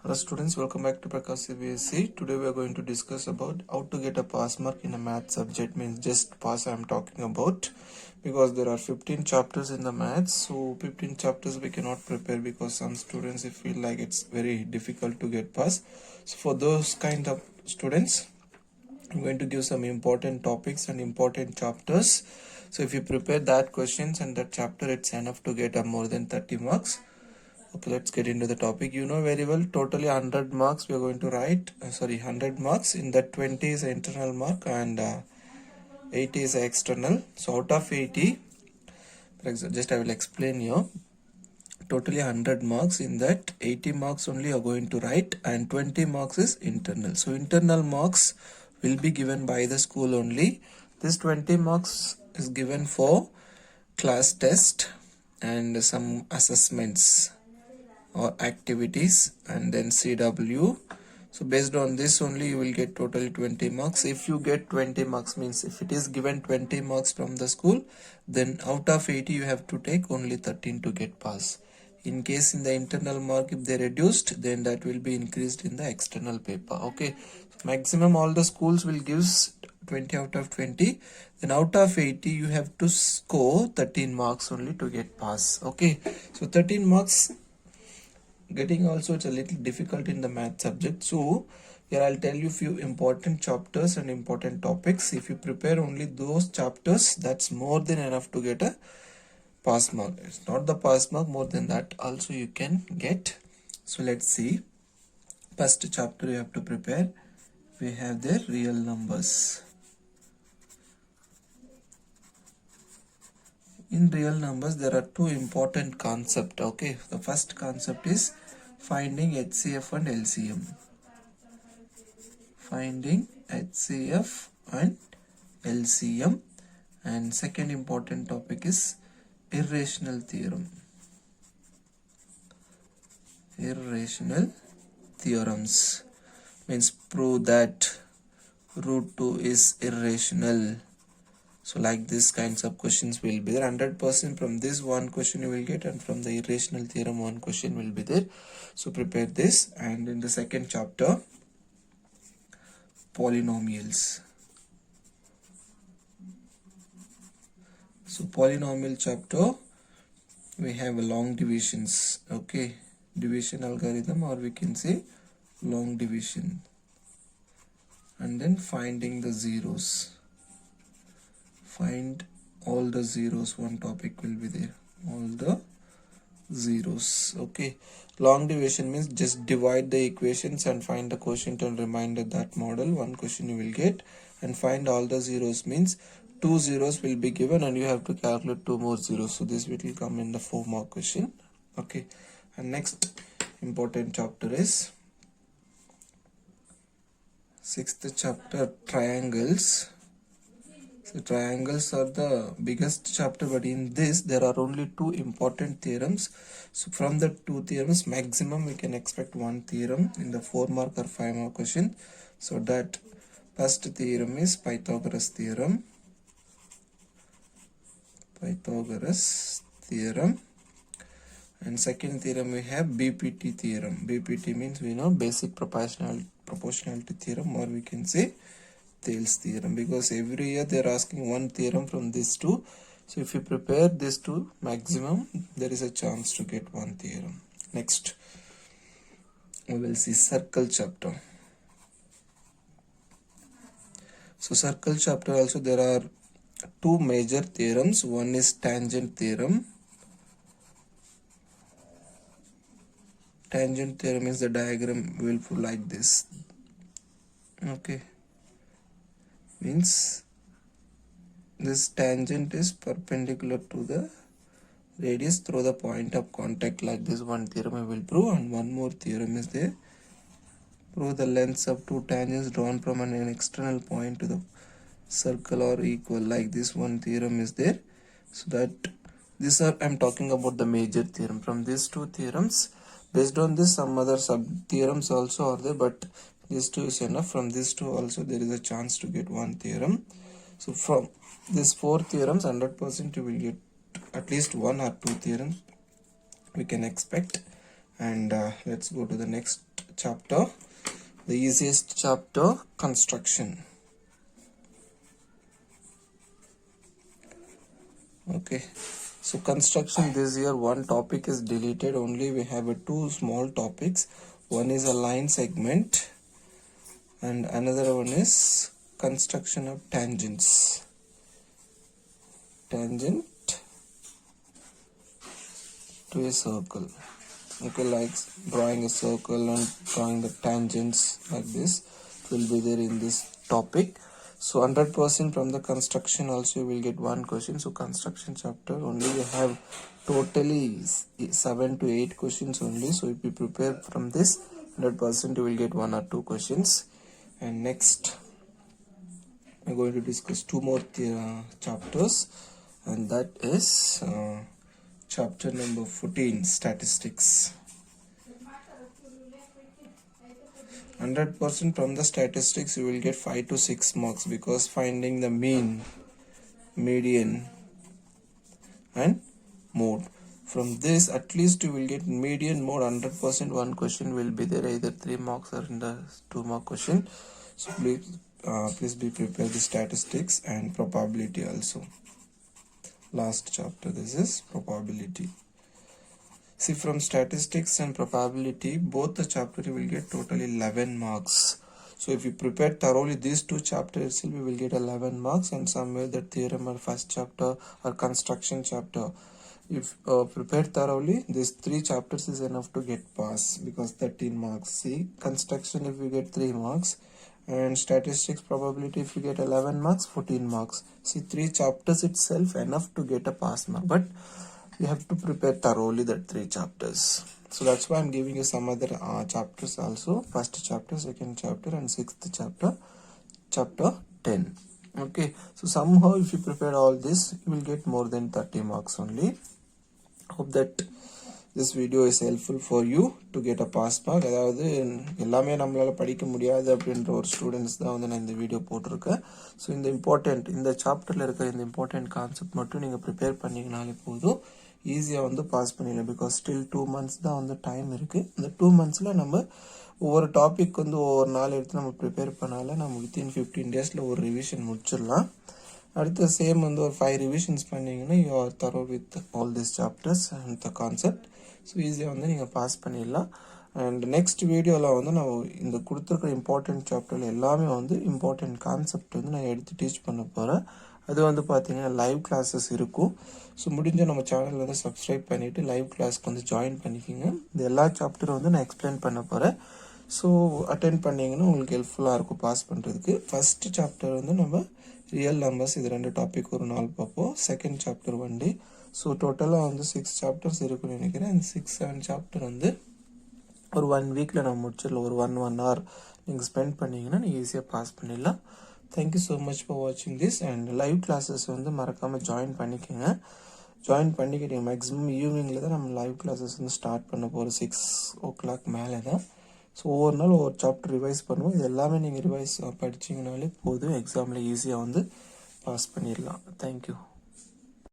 Hello students, welcome back to Prakash CBSE. Today we are going to discuss about how to get a pass mark in a math subject. Means just pass I am talking about, because there are 15 chapters in the maths. So 15 chapters we cannot prepare because some students they feel like it's very difficult to get pass. So for those kind of students, I'm going to give some important topics and important chapters. So if you prepare that questions and that chapter, it's enough to get a more than 30 marks. Okay, let's get into the topic. You know very well, totally 100 marks we are going to write. 100 marks. In that 20 is internal mark and 80 is external. So out of 80, for example, just I will explain you. Totally 100 marks. In that 80 marks only are going to write and 20 marks is internal. So internal marks will be given by the school only. This 20 marks is given for class test and some assessments or activities and then CW. So based on this only you will get totally 20 marks. If you get 20 marks, means if it is given 20 marks from the school, then out of 80 you have to take only 13 to get pass. In case in the internal mark if they reduced, then that will be increased in the external paper. Okay, so maximum all the schools will give 20 out of 20. Then out of 80 you have to score 13 marks only to get pass. Okay, so 13 marks getting also it's a little difficult in the math subject. So here I'll tell you few important chapters and important topics. If you prepare only those chapters, that's more than enough to get a pass mark. It's not the pass mark, more than that also you can get. So let's see. First chapter you have to prepare. We have their real numbers. In real numbers there are two important concepts. Okay, the first concept is finding HCF and LCM. Finding HCF and LCM. And second important topic is irrational theorem. Irrational theorems means prove that root 2 is irrational. So like this kinds of questions will be there. 100% from this one question you will get, and from the irrational theorem one question will be there. So prepare this. And in the second chapter, polynomials. So polynomial chapter, we have long divisions. Okay, division algorithm, or we can say long division. And then finding the zeros. Find all the zeros, one topic will be there, all the zeros. Okay, long division means just divide the equations and find the quotient and remainder. That model one question you will get. And find all the zeros means 2 zeros will be given and you have to calculate 2 more zeros. So this will come in the 4 mark question. Okay, and next important chapter is 6th chapter, triangles. So triangles are the biggest chapter, but in this there are only 2 important theorems. So from the 2 theorems, maximum we can expect 1 theorem in the 4 mark or 5 mark question. So that first theorem is Pythagoras theorem. Pythagoras theorem. And second theorem we have BPT theorem. BPT means we know basic proportionality theorem, or we can say Thales theorem, because every year they are asking one theorem from these two. So if you prepare these two, maximum there is a chance to get one theorem. Next we will see circle chapter. So circle chapter also there are 2 major theorems. One is tangent theorem. Tangent theorem is the diagram will put like this. Okay, means this tangent is perpendicular to the radius through the point of contact. Like this one theorem I will prove. And one more theorem is there. Prove the lengths of 2 tangents drawn from an external point to the circle are equal. Like this one theorem is there. So that these are, I'm talking about the major theorem. From these 2 theorems, based on this some other sub theorems also are there, but these 2 is enough. From these 2 also there is a chance to get one theorem. So from these 4 theorems, 100% you will get at least 1 or 2 theorems we can expect. And let's go to the next chapter, the easiest chapter, construction. Okay, so construction this year one topic is deleted, only we have two small topics. One is a line segment and another one is construction of tangents. Tangent to a circle. Okay, like drawing a circle and drawing the tangents like this, it will be there in this topic. So 100% from the construction also you will get one question. So construction chapter only we have totally 7 to 8 questions only. So if you prepare from this 100% you will get 1 or 2 questions. And next we're going to discuss two more chapters, and that is chapter number 14, statistics. 100% from the statistics you will get 5 to 6 marks, because finding the mean, median and mode. From this at least you will get median, mode. 100% one question will be there, either 3 marks or in the 2 mark question. So please be prepared the statistics and probability also. Last chapter, this is probability. See, from statistics and probability, both the chapter you will get totally 11 marks. So if you prepare thoroughly these two chapters, you will get 11 marks, and somewhere the theorem or first chapter or construction chapter, if prepared thoroughly, these 3 chapters is enough to get pass, because 13 marks. See, construction if you get 3 marks, and statistics probability if you get 11 marks, 14 marks. See, 3 chapters itself enough to get a pass mark, but you have to prepare thoroughly that 3 chapters. So that's why I'm giving you some other chapters also. First chapter, second chapter and 6th chapter, chapter 10. Okay, so somehow if you prepare all this, you will get more than 30 marks only. Hope that this video is helpful for you to get a pass mark. அதாவது எல்லாமே நம்மளால படிக்க முடியாது அப்படின்ற ஒரு students தான் வந்து நான் இந்த வீடியோ போட்டிருக்கேன். ஸோ இந்த இம்பார்ட்டண்ட், இந்த சாப்டரில் இருக்கிற இந்த இம்பார்ட்டண்ட் கான்செப்ட் மட்டும் நீங்கள் ப்ரிப்பேர் பண்ணிங்கனாலே போதும், ஈஸியாக வந்து பாஸ் பண்ணிடலாம். பிகாஸ் ஸ்டில் 2 months தான் வந்து டைம் இருக்குது. இந்த 2 monthsல நம்ம ஒவ்வொரு டாபிக் வந்து ஒவ்வொரு நாள் எடுத்து நம்ம ப்ரிப்பேர் பண்ணால நம்ம வித்தின் 15 daysல ஒரு ரிவிஷன் முடிச்சிடலாம். அடுத்த சேம் வந்து ஒரு 5 ரிவிஷன்ஸ் பண்ணிங்கன்னா யூ ஆர் தரோ with all this chapters and the concept. So ஈஸியாக வந்து நீங்கள் பாஸ் பண்ணிடலாம். அண்ட் நெக்ஸ்ட் வீடியோவில் வந்து நான் இந்த கொடுத்துருக்குற இம்பார்ட்டண்ட் சாப்டரில் எல்லாமே வந்து இம்பார்ட்டண்ட் கான்செப்ட் வந்து நான் எடுத்து டீச் பண்ண போகிறேன். அது வந்து பார்த்தீங்கன்னா லைவ் கிளாஸஸ் இருக்கும். ஸோ முடிஞ்ச நம்ம சேனல் வந்து சப்ஸ்கிரைப் பண்ணிவிட்டு லைவ் கிளாஸ்க்கு வந்து ஜாயின் பண்ணிக்கோங்க. இந்த எல்லா சாப்டரும் வந்து நான் எக்ஸ்பிளைன் பண்ண போகிறேன். ஸோ அட்டென்ட் பண்ணிங்கன்னா உங்களுக்கு ஹெல்ப்ஃபுல்லாக இருக்கும் பாஸ் பண்ணுறதுக்கு. ஃபஸ்ட்டு சாப்டர் வந்து நம்ம ரியல் நம்பர்ஸ், இது 2 டாபிக் ஒரு நாள் பார்ப்போம். Second chapter 1 day. ஸோ டோட்டலாக வந்து 6 சாப்டர்ஸ் இருக்குன்னு நினைக்கிறேன். அந்த 6-7 சாப்டர் வந்து ஒரு 1 weekல நம்ம முடிச்சிடலாம். ஒரு 1 hour நீங்கள் ஸ்பெண்ட் பண்ணிங்கன்னா நீங்கள் ஈஸியாக பாஸ் பண்ணிடலாம். தேங்க்யூ ஸோ மச் ஃபார் வாட்சிங் திஸ். அண்ட் லைவ் கிளாஸஸ் வந்து மறக்காமல் ஜாயின் பண்ணிக்கோங்க. ஜாயின் பண்ணிக்கிட்டீங்க. மேக்ஸிமம் ஈவினிங்கில் தான் நம்ம லைவ் கிளாஸஸ் வந்து ஸ்டார்ட் பண்ண போகிறோம். 6 o'clock மேலே தான். ஸோ ஒவ்வொரு நாள் ஒவ்வொரு சாப்டர் ரிவைஸ் பண்ணுவோம். இது எல்லாமே நீங்கள் ரிவைஸ் படிச்சிங்கனாலே போதும், எக்ஸாமில் ஈஸியாக வந்து பாஸ் பண்ணிடலாம். தேங்க்யூ.